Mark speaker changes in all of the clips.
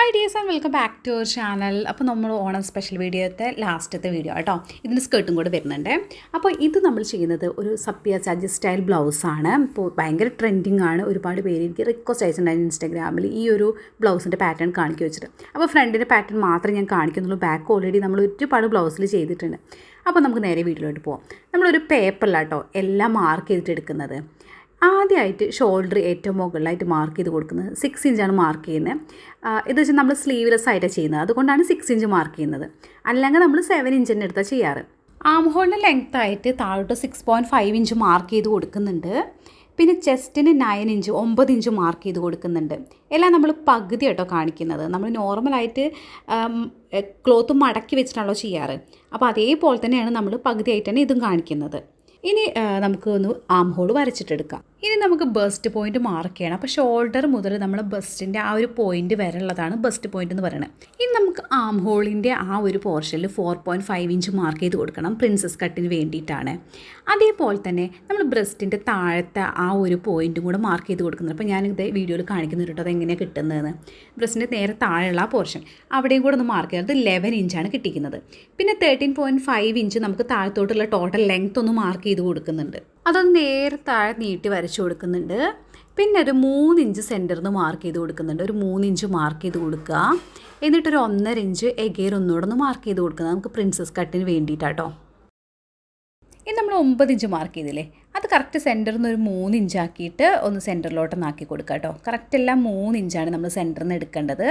Speaker 1: Hi dears and welcome back to our channel. അപ്പോൾ നമ്മൾ Onam special വീഡിയോത്തെ ലാസ്റ്റത്തെ വീഡിയോ കേട്ടോ. ഇതിന് സ്കേർട്ടും കൂടെ വരുന്നുണ്ട്. അപ്പോൾ ഇത് നമ്മൾ ചെയ്യുന്നത് ഒരു സബ്യാസാജ് സ്റ്റൈൽ ബ്ലൗസാണ്. ഇപ്പോൾ ഭയങ്കര ട്രെൻഡിങ് ആണ്. ഒരുപാട് പേര് എനിക്ക് റിക്വസ്റ്റ് അയച്ചിട്ടുണ്ടായിരുന്നു ഇൻസ്റ്റാഗ്രാമിൽ ഈ ഒരു ബ്ലൗസിൻ്റെ പാറ്റേൺ കാണിക്കി വെച്ചിട്ട്. അപ്പോൾ ഫ്രണ്ടിൻ്റെ പാറ്റേൺ മാത്രമേ ഞാൻ കാണിക്കുന്നുള്ളൂ. ബാക്ക് ഓൾറെഡി നമ്മൾ ഒരുപാട് ബ്ലൗസിൽ ചെയ്തിട്ടുണ്ട്. അപ്പോൾ നമുക്ക് നേരെ വീഡിയോയിലോട്ട് പോകാം. നമ്മളൊരു പേപ്പറിലാട്ടോ എല്ലാം മാർക്ക് ചെയ്തിട്ട് എടുക്കുന്നത്. ആദ്യമായിട്ട് ഷോൾഡർ ഏറ്റവും മുകളിലായിട്ട് മാർക്ക് ചെയ്ത് കൊടുക്കുന്നത് 6 ഇഞ്ചാണ് മാർക്ക് ചെയ്യുന്നത്. ഇത് വെച്ചാൽ നമ്മൾ സ്ലീവ്ലെസ് ആയിട്ടാണ് ചെയ്യുന്നത്, അതുകൊണ്ടാണ് 6 ഇഞ്ച് മാർക്ക് ചെയ്യുന്നത്. അല്ലെങ്കിൽ നമ്മൾ 7 ഇഞ്ച് തന്നെ എടുത്താൽ ചെയ്യാറ്. ആം ഹോളിൻ്റെ ലെങ്ത് ആയിട്ട് താഴോട്ട് 6.5 ഇഞ്ച് മാർക്ക് ചെയ്ത് കൊടുക്കുന്നുണ്ട്. പിന്നെ ചെസ്റ്റിന് 9 ഇഞ്ച് 9 ഇഞ്ച് മാർക്ക് ചെയ്ത് കൊടുക്കുന്നുണ്ട്. എല്ലാം നമ്മൾ പകുതി കേട്ടോ കാണിക്കുന്നത്. നമ്മൾ നോർമലായിട്ട് ക്ലോത്ത് മടക്കി വെച്ചിട്ടാണല്ലോ ചെയ്യാറ്. അപ്പോൾ അതേപോലെ തന്നെയാണ് നമ്മൾ പകുതിയായിട്ട് തന്നെ ഇതും കാണിക്കുന്നത്. ഇനി നമുക്ക് ഒന്ന് ആം ഹോൾ വരച്ചിട്ടെടുക്കാം. ഇനി നമുക്ക് ബസ്റ്റ് പോയിൻറ്റ് മാർക്ക് ചെയ്യണം. അപ്പോൾ ഷോൾഡർ മുതൽ നമ്മൾ ബസ്റ്റിൻ്റെ ആ ഒരു പോയിൻറ്റ് വരെ ഉള്ളതാണ് ബസ്റ്റ് പോയിൻ്റ് എന്ന് പറയുന്നത്. ഇനി നമുക്ക് ആം ഹോളിൻ്റെ ആ ഒരു പോർഷനിൽ 4.5 ഇഞ്ച് മാർക്ക് ചെയ്ത് കൊടുക്കണം. പ്രിൻസസ് കട്ടിന് വേണ്ടിയിട്ടാണ്. അതേപോലെ തന്നെ നമ്മൾ ബ്രസ്റ്റിൻ്റെ താഴത്തെ ആ ഒരു പോയിൻറ്റും കൂടെ മാർക്ക് ചെയ്ത് കൊടുക്കുന്നത്. അപ്പോൾ ഞാനിത് വീഡിയോയിൽ കാണിക്കുന്നുണ്ട് കേട്ടോ അതെങ്ങനെയാണ് കിട്ടുന്നതെന്ന്. ബ്രസ്റ്റിൻ്റെ നേരെ താഴെയുള്ള ആ പോർഷൻ അവിടെയും കൂടെ ഒന്ന് മാർക്ക് ചെയ്യുന്നത് 11 ഇഞ്ചാണ് കിട്ടിക്കുന്നത്. പിന്നെ 13.5 ഇഞ്ച് നമുക്ക് താഴത്തോട്ടുള്ള ടോട്ടൽ ലെങ്ത് ഒന്ന് മാർക്ക് ചെയ്ത് കൊടുക്കുന്നുണ്ട്. അതൊന്ന് നേരെ താഴെ നീട്ടി വരച്ചു കൊടുക്കുന്നുണ്ട്. പിന്നെ ഒരു 3 ഇഞ്ച് സെൻറ്ററിൽ നിന്ന് മാർക്ക് ചെയ്ത് കൊടുക്കുന്നുണ്ട്. ഒരു 3 ഇഞ്ച് മാർക്ക് ചെയ്ത് കൊടുക്കുക. എന്നിട്ടൊരു 1.5 ഇഞ്ച് എഗെയിൻ ഒന്നുകൂടെ ഒന്ന് മാർക്ക് ചെയ്ത് കൊടുക്കുന്നത് നമുക്ക് പ്രിൻസസ് കട്ടിന് വേണ്ടിയിട്ടാട്ടോ. ഇനി നമ്മൾ 9 ഇഞ്ച് മാർക്ക് ചെയ്തില്ലേ, അത് കറക്റ്റ് സെൻറ്ററിൽ നിന്ന് ഒരു 3 ഇഞ്ചാക്കിയിട്ട് ഒന്ന് സെൻറ്ററിലോട്ടൊന്ന് ആക്കി കൊടുക്കുക കേട്ടോ. കറക്റ്റ് എല്ലാം 3 ഇഞ്ചാണ് നമ്മൾ സെൻറ്ററിൽ നിന്ന് എടുക്കേണ്ടത്.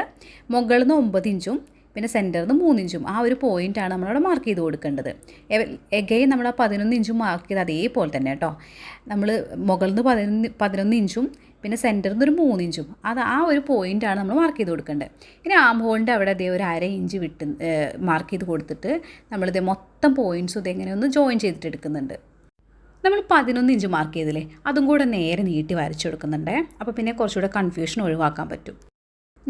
Speaker 1: മുകളിൽ നിന്ന് 9 ഇഞ്ചും പിന്നെ സെൻറ്ററിൽ നിന്ന് 3 ഇഞ്ചും ആ ഒരു പോയിൻ്റാണ് നമ്മളവിടെ മാർക്ക് ചെയ്ത് കൊടുക്കേണ്ടത്. എഗെയിൻ നമ്മൾ ആ 11 ഇഞ്ചും മാർക്ക് ചെയ്ത് അതേപോലെ തന്നെ കേട്ടോ. നമ്മൾ മുകളിൽ നിന്ന് 11 ഇഞ്ചും പിന്നെ സെൻറ്ററിൽ നിന്ന് ഒരു 3 ഇഞ്ചും അത് ആ ഒരു പോയിൻ്റാണ് നമ്മൾ മാർക്ക് ചെയ്ത് കൊടുക്കേണ്ടത്. ഇനി ആം ഹോളിൻ്റെ അവിടെ അതേ ഒരു 1/2 ഇഞ്ച് വിട്ട് മാർക്ക് ചെയ്ത് കൊടുത്തിട്ട് നമ്മളിത് മൊത്തം പോയിൻറ്റ്സും ഇതെങ്ങനെ ഒന്ന് ജോയിൻ ചെയ്തിട്ട് എടുക്കുന്നുണ്ട്. നമ്മൾ 11 ഇഞ്ച് മാർക്ക് ചെയ്തില്ലേ, അതും കൂടെ നേരെ നീട്ടി വരച്ചു കൊടുക്കുന്നുണ്ട്. അപ്പോൾ പിന്നെ കുറച്ചുകൂടെ കൺഫ്യൂഷൻ ഒഴിവാക്കാൻ പറ്റും.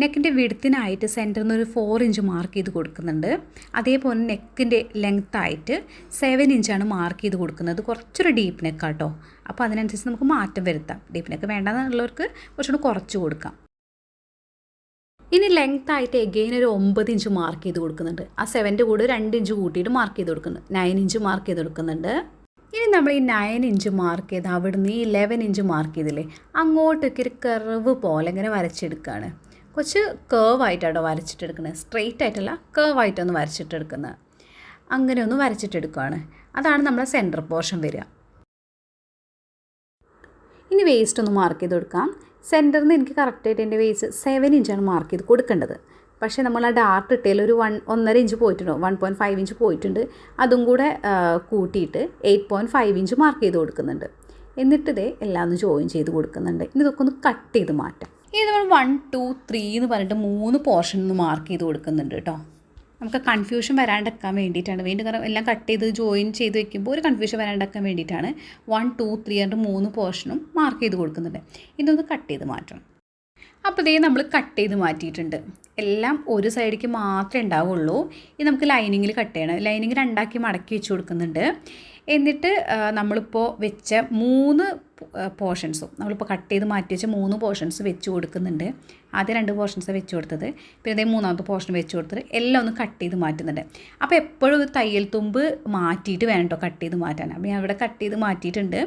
Speaker 1: നെക്കിൻ്റെ വിഡ്ത്തിനായിട്ട് സെൻറ്ററിൽ നിന്ന് ഒരു 4 ഇഞ്ച് മാർക്ക് ചെയ്ത് കൊടുക്കുന്നുണ്ട്. അതേപോലെ നെക്കിൻ്റെ ലെങ്ത്തായിട്ട് 7 ഇഞ്ചാണ് മാർക്ക് ചെയ്ത് കൊടുക്കുന്നത്. കുറച്ചൊരു ഡീപ്പ് നെക്കാട്ടോ. അപ്പോൾ അതിനനുസരിച്ച് നമുക്ക് മാറ്റം വരുത്താം. ഡീപ്പ് നെക്ക് വേണ്ടെന്നുള്ളവർക്ക് കുറച്ചുകൂടി കുറച്ച് കൊടുക്കാം. ഇനി ലെങ്ത്തായിട്ട് എഗെയിൻ ഒരു 9 ഇഞ്ച് മാർക്ക് ചെയ്ത് കൊടുക്കുന്നുണ്ട്. ആ 7ൻ്റെ കൂടെ 2 ഇഞ്ച് കൂട്ടിയിട്ട് മാർക്ക് ചെയ്ത് കൊടുക്കുന്നുണ്ട്. 9 ഇഞ്ച് മാർക്ക് ചെയ്ത് കൊടുക്കുന്നുണ്ട്. ഇനി നമ്മൾ ഈ 9 ഇഞ്ച് മാർക്ക് ചെയ്ത് അവിടുന്ന് ഈ 11 ഇഞ്ച് മാർക്ക് ചെയ്തില്ലേ, അങ്ങോട്ടേക്ക് ഒരു കർവ് പോലെ ഇങ്ങനെ വരച്ചെടുക്കുകയാണ്. കുറച്ച് കേർവായിട്ടാണോ വരച്ചിട്ടെടുക്കുന്നത്, സ്ട്രെയിറ്റ് ആയിട്ടല്ല കേർവായിട്ടൊന്ന് വരച്ചിട്ടെടുക്കുന്നത്. അങ്ങനെ ഒന്ന് വരച്ചിട്ടെടുക്കുകയാണ്. അതാണ് നമ്മുടെ സെൻറ്റർ പോർഷൻ വരിക. ഇനി വേസ്റ്റ് ഒന്ന് മാർക്ക് ചെയ്ത് കൊടുക്കാം. സെൻറ്ററിൽ നിന്ന് എനിക്ക് കറക്റ്റായിട്ട് എൻ്റെ വേസ്റ്റ് 7 ഇഞ്ചാണ് മാർക്ക് ചെയ്ത് കൊടുക്കേണ്ടത്. പക്ഷേ നമ്മൾ ആ ഡാർട്ട് ഇട്ടതിൽ ഒരു 1.5 ഇഞ്ച് പോയിട്ടുണ്ടോ, 1.5 ഇഞ്ച് പോയിട്ടുണ്ട്. അതും കൂടെ കൂട്ടിയിട്ട് 8.5 ഇഞ്ച് മാർക്ക് ചെയ്ത് കൊടുക്കുന്നുണ്ട്. എന്നിട്ടിതേ എല്ലാം ഒന്ന് ജോയിൻ ചെയ്ത് കൊടുക്കുന്നുണ്ട്. ഇനി ഇതൊക്കെ ഒന്ന് കട്ട് ചെയ്ത് മാറ്റാം. ഇനി നമ്മൾ 1, 2, 3 എന്ന് പറഞ്ഞിട്ട് 3 പോർഷൻ ഒന്ന് മാർക്ക് ചെയ്ത് കൊടുക്കുന്നുണ്ട് കേട്ടോ. നമുക്ക് കൺഫ്യൂഷൻ വരാണ്ടിരിക്കാൻ വേണ്ടിയിട്ടാണ്. കാരണം എല്ലാം കട്ട് ചെയ്ത് ജോയിൻ ചെയ്ത് വെക്കുമ്പോൾ ഒരു കൺഫ്യൂഷൻ വരാണ്ടിരിക്കാൻ വേണ്ടിയിട്ടാണ് 1, 2, 3 പറഞ്ഞിട്ട് 3 പോർഷനും മാർക്ക് ചെയ്ത് കൊടുക്കുന്നുണ്ട്. ഇതൊന്ന് കട്ട് ചെയ്ത് മാറ്റണം. അപ്പോൾ ഇതേ നമ്മൾ കട്ട് ചെയ്ത് മാറ്റിയിട്ടുണ്ട്. എല്ലാം ഒരു സൈഡിലേക്ക് മാത്രമേ ഉണ്ടാവുള്ളൂ. ഇത് നമുക്ക് ലൈനിങ്ങിൽ കട്ട് ചെയ്യണം. ലൈനിങ് 2ആക്കി മടക്കി വെച്ച് കൊടുക്കുന്നുണ്ട്. എന്നിട്ട് നമ്മളിപ്പോൾ വെച്ച 3 പോർഷൻസും നമ്മളിപ്പോൾ കട്ട് ചെയ്ത് മാറ്റി വെച്ച 3 പോർഷൻസ് വെച്ച് കൊടുക്കുന്നുണ്ട്. ആദ്യം 2 പോർഷൻസ് വെച്ച് കൊടുത്തത്, പിന്നെ അതേ 3ാമത്തെ പോർഷൻ വെച്ച് കൊടുത്തത് എല്ലാം ഒന്ന് കട്ട് ചെയ്ത് മാറ്റുന്നുണ്ട്. അപ്പോൾ എപ്പോഴും തയ്യൽ തുമ്പ് മാറ്റിയിട്ട് വേണം കേട്ടോ കട്ട് ചെയ്ത് മാറ്റാൻ. അപ്പോൾ ഞാൻ ഇവിടെ കട്ട് ചെയ്ത് മാറ്റിയിട്ടുണ്ട്.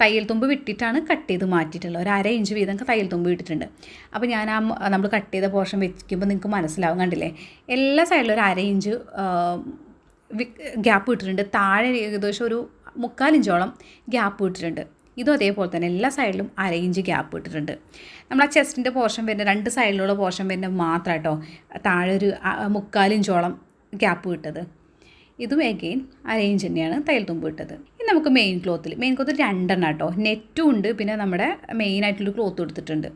Speaker 1: തയ്യൽ തുമ്പ് വിട്ടിട്ടാണ് കട്ട് ചെയ്ത് മാറ്റിയിട്ടുള്ളത്. ഒരു 1/2 ഇഞ്ച് വീതം തയ്യൽ തുമ്പ് വിട്ടിട്ടുണ്ട്. അപ്പോൾ ഞാൻ നമ്മൾ കട്ട് ചെയ്ത പോർഷൻ വെക്കുമ്പോൾ നിങ്ങൾക്ക് മനസ്സിലാവും, കണ്ടില്ലേ, എല്ലാ സൈഡിലും ഒരു 1/2 ഇഞ്ച് ഗ്യാപ്പ് ഇട്ടിട്ടുണ്ട്. താഴെ ഏകദേശം ഒരു 3/4 ഇഞ്ചോളം ഗ്യാപ്പ് ഇട്ടിട്ടുണ്ട്. ഇതും അതേപോലെ തന്നെ എല്ലാ സൈഡിലും 1/2 ഇഞ്ച് ഗ്യാപ്പ് ഇട്ടിട്ടുണ്ട്. നമ്മൾ ആ ചെസ്റ്റിൻ്റെ പോർഷൻ വരുന്ന 2 സൈഡിലുള്ള പോർഷൻ വരുന്ന മാത്രം കേട്ടോ താഴെ ഒരു 3/4 ഇഞ്ചോളം ഗ്യാപ്പ് ഇട്ടത്. ഇതും എഗെയിൻ 1/2 ഇഞ്ച് തന്നെയാണ് തയ്യൽ തുമ്പ് ഇട്ടത്. ഇനി നമുക്ക് മെയിൻ ക്ലോത്തിൽ 2 കേട്ടോ, നെറ്റും ഉണ്ട്. പിന്നെ നമ്മുടെ മെയിനായിട്ടുള്ളൊരു ക്ലോത്ത് എടുത്തിട്ടുണ്ട്.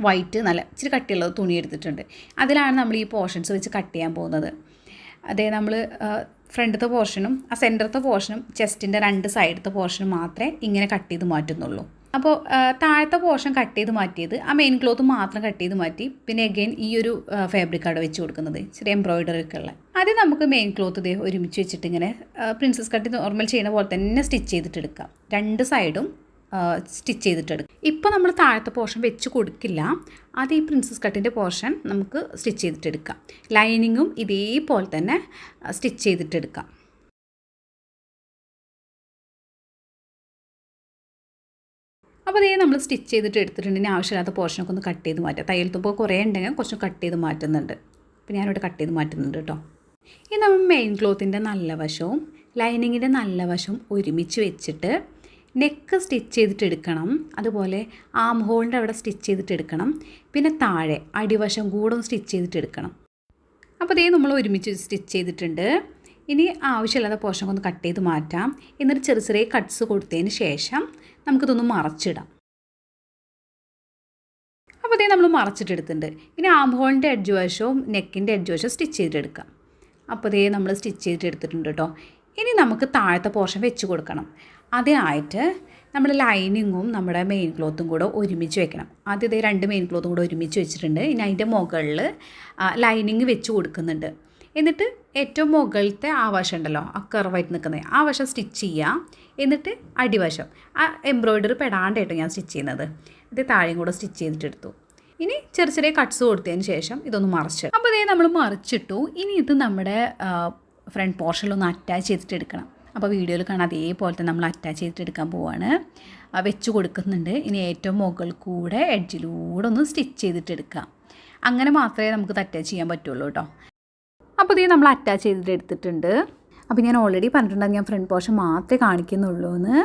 Speaker 1: വൈറ്റ് നല്ല ഇച്ചിരി കട്ടിയുള്ള തുണി എടുത്തിട്ടുണ്ട്. അതിലാണ് നമ്മൾ ഈ പോർഷൻസ് വെച്ച് കട്ട് ചെയ്യാൻ പോകുന്നത്. അതേ നമ്മൾ ഫ്രണ്ടത്തെ പോർഷനും ആ സെൻറ്ററത്തെ പോർഷനും ചെസ്റ്റിൻ്റെ 2 സൈഡത്തെ പോർഷനും മാത്രമേ ഇങ്ങനെ കട്ട് ചെയ്ത് മാറ്റുന്നുള്ളൂ. അപ്പോൾ താഴത്തെ പോർഷൻ കട്ട് ചെയ്ത് മാറ്റിയത് ആ മെയിൻ ക്ലോത്ത് മാത്രം കട്ട് ചെയ്ത് മാറ്റി. പിന്നെ എഗെയിൻ ഈ ഒരു ഫാബ്രിക് അവിടെ വെച്ച് കൊടുക്കുന്നത് ചെറിയ എംബ്രോയിഡറി ഒക്കെ ഉള്ള. ആദ്യം നമുക്ക് മെയിൻ ക്ലോത്ത് ഇതേ ഒരുമിച്ച് വെച്ചിട്ട് ഇങ്ങനെ പ്രിൻസസ് കട്ട് നോർമൽ ചെയ്യുന്ന പോലെ തന്നെ സ്റ്റിച്ച് ചെയ്തിട്ട് എടുക്കാം. 2 സൈഡും സ്റ്റിച്ച് ചെയ്തിട്ടെടുക്കും. ഇപ്പോൾ നമ്മൾ താഴത്തെ പോർഷൻ വെച്ച് കൊടുക്കില്ല, അത് ഈ പ്രിൻസസ് കട്ടിൻ്റെ പോർഷൻ നമുക്ക് സ്റ്റിച്ച് ചെയ്തിട്ടെടുക്കാം. ലൈനിങ്ങും ഇതേപോലെ തന്നെ സ്റ്റിച്ച് ചെയ്തിട്ടെടുക്കാം. അപ്പോൾ അതേ നമ്മൾ സ്റ്റിച്ച് ചെയ്തിട്ട് എടുത്തിട്ടുണ്ടെങ്കിൽ ആവശ്യമില്ലാത്ത പോർഷനൊക്കെ ഒന്ന് കട്ട് ചെയ്ത് മാറ്റാം. തയ്യൽ തുമ്പോൾ കുറേ ഉണ്ടെങ്കിൽ കുറച്ച് കട്ട് ചെയ്ത് മാറ്റുന്നുണ്ട്. അപ്പോൾ ഞാനിവിടെ കട്ട് ചെയ്ത് മാറ്റുന്നുണ്ട് കേട്ടോ. ഇനി നമ്മൾ മെയിൻ ക്ലോത്തിൻ്റെ നല്ല വശവും ലൈനിങ്ങിൻ്റെ നല്ല വശവും ഒരുമിച്ച് വെച്ചിട്ട് നെക്ക് സ്റ്റിച്ച് ചെയ്തിട്ടെടുക്കണം. അതുപോലെ ആം ഹോളിൻ്റെ അവിടെ സ്റ്റിച്ച് ചെയ്തിട്ടെടുക്കണം. പിന്നെ താഴെ അടിവശം കൂടെ ഒന്ന് സ്റ്റിച്ച് ചെയ്തിട്ടെടുക്കണം. അപ്പോൾ ഇതേ നമ്മൾ ഒരുമിച്ച് സ്റ്റിച്ച് ചെയ്തിട്ടുണ്ട്. ഇനി ആവശ്യമില്ലാത്ത പോർഷൻ ഒന്ന് കട്ട് ചെയ്ത് മാറ്റാം. എന്നിട്ട് ചെറിയ ചെറിയ കട്ട്സ് കൊടുത്തതിന് ശേഷം നമുക്കിതൊന്ന് മറച്ചിടാം. അപ്പോൾ ഇതേ നമ്മൾ മറച്ചിട്ടെടുത്തിട്ടുണ്ട്. ഇനി ആം ഹോളിൻ്റെ എഡ്ജ് വശവും നെക്കിൻ്റെ എഡ്ജ് വശവും സ്റ്റിച്ച് ചെയ്തെടുക്കാം. അപ്പോൾ ഇതേ നമ്മൾ സ്റ്റിച്ച് ചെയ്തിട്ടെടുത്തിട്ടുണ്ട് കേട്ടോ. ഇനി നമുക്ക് താഴത്തെ പോർഷൻ വെച്ച് കൊടുക്കണം. അതിനായിട്ട് നമ്മൾ ലൈനിങ്ങും നമ്മുടെ മെയിൻ ക്ലോത്തും കൂടെ ഒരുമിച്ച് വെക്കണം. ആദ്യം ഇതേ 2 മെയിൻ ക്ലോത്തും കൂടെ ഒരുമിച്ച് വെച്ചിട്ടുണ്ട്. ഇനി അതിൻ്റെ മുകളിൽ ലൈനിങ് വെച്ച് കൊടുക്കുന്നുണ്ട്. എന്നിട്ട് ഏറ്റവും മുകളിലത്തെ ആ വശം ഉണ്ടല്ലോ, ആ കർവായിട്ട് നിൽക്കുന്നത്, ആ വശം സ്റ്റിച്ച് ചെയ്യുക. എന്നിട്ട് അടിവശം ആ എംബ്രോയ്ഡറി പെടാണ്ടായിട്ടോ ഞാൻ സ്റ്റിച്ച് ചെയ്യുന്നത്. ഇത് താഴെയും കൂടെ സ്റ്റിച്ച് ചെയ്തിട്ടെടുത്തു. ഇനി ചെറിയ ചെറിയ കട്ട്സ് കൊടുത്തതിന് ശേഷം ഇതൊന്ന് മറിച്ച്. അപ്പോൾ ഇതേ നമ്മൾ മറിച്ചിട്ടു. ഇനി ഇത് നമ്മുടെ ഫ്രണ്ട് പോർഷനിലൊന്ന് അറ്റാച്ച് ചെയ്തിട്ടെടുക്കണം. അപ്പോൾ വീഡിയോയിൽ കാണാൻ അതേപോലെ തന്നെ നമ്മൾ അറ്റാച്ച് ചെയ്തിട്ടെടുക്കാൻ പോവാണ്. വെച്ച് കൊടുക്കുന്നുണ്ട്. ഇനി ഏറ്റവും മുകളിൽ കൂടെ എഡ്ജിലൂടെ ഒന്ന് സ്റ്റിച്ച് ചെയ്തിട്ടെടുക്കാം. അങ്ങനെ മാത്രമേ നമുക്ക് അറ്റാച്ച് ചെയ്യാൻ പറ്റുള്ളൂ കേട്ടോ. അപ്പോൾ ഇത് നമ്മൾ അറ്റാച്ച് ചെയ്തിട്ട് എടുത്തിട്ടുണ്ട്. അപ്പോൾ ഞാൻ ഓൾറെഡി പറഞ്ഞിട്ടുണ്ടായിരുന്നു ഞാൻ ഫ്രണ്ട് പോർഷൻ മാത്രമേ കാണിക്കുന്നുള്ളൂ എന്ന്.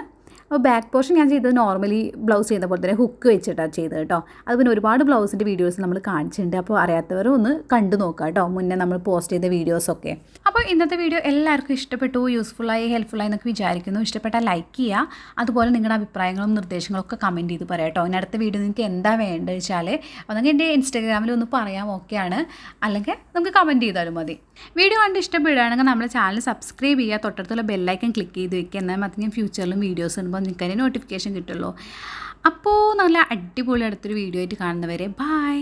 Speaker 1: അപ്പോൾ ബാക്ക് പോർഷൻ ഞാൻ ചെയ്തത് നോർമലി ബ്ലൗസ് ചെയ്യുന്ന പോലെ തന്നെ ഹുക്ക് വെച്ചിട്ടാണ് ചെയ്തത് കേട്ടോ. അത് പിന്നെ ഒരുപാട് ബ്ലൗസിൻ്റെ വീഡിയോസ് നമ്മൾ കാണിച്ചിട്ടുണ്ട്. അപ്പോൾ അറിയാത്തവർ ഒന്ന് കണ്ടു നോക്കുക കേട്ടോ, മുന്നേ നമ്മൾ പോസ്റ്റ് ചെയ്ത വീഡിയോസൊക്കെ. അപ്പോൾ ഇന്നത്തെ വീഡിയോ എല്ലാവർക്കും ഇഷ്ടപ്പെട്ടു, യൂസ്ഫുള്ളായി ഹെൽപ്ഫുള്ളായി എന്നൊക്കെ വിചാരിക്കുന്നു. ഇഷ്ടപ്പെട്ടാൽ ലൈക്ക് ചെയ്യുക. അതുപോലെ നിങ്ങളുടെ അഭിപ്രായങ്ങളും നിർദ്ദേശങ്ങളും ഒക്കെ കമൻറ്റ് ചെയ്ത് പറയാം കേട്ടോ. ഇനി അടുത്ത വീഡിയോ നിങ്ങൾക്ക് എന്താ വേണ്ടത് വെച്ചാൽ ഒന്നെങ്കിൽ എൻ്റെ ഇൻസ്റ്റാഗ്രാമിൽ ഒന്ന് പറയാം, ഓക്കെയാണ്. അല്ലെങ്കിൽ നമുക്ക് കമൻറ്റ് ചെയ്താലും മതി. വീഡിയോ കണ്ട് ഇഷ്ടപ്പെടുകയാണെങ്കിൽ നമ്മുടെ ചാനൽ സബ്സ്ക്രൈബ് ചെയ്യുക, തൊട്ടടുത്തുള്ള ബെല്ലൈക്കൺ ക്ലിക്ക് ചെയ്ത് വയ്ക്കുക. എന്നാൽ മാത്രമേ ഞാൻ ഫ്യൂച്ചറിലും വീഡിയോസ് ഇടുമ്പോൾ നിങ്ങൾക്ക് അതിന് നോട്ടിഫിക്കേഷൻ കിട്ടുള്ളൂ. അപ്പോൾ നല്ല അടിപൊളി അടുത്തൊരു വീഡിയോ ആയിട്ട് കാണുന്നവരെ ബൈ.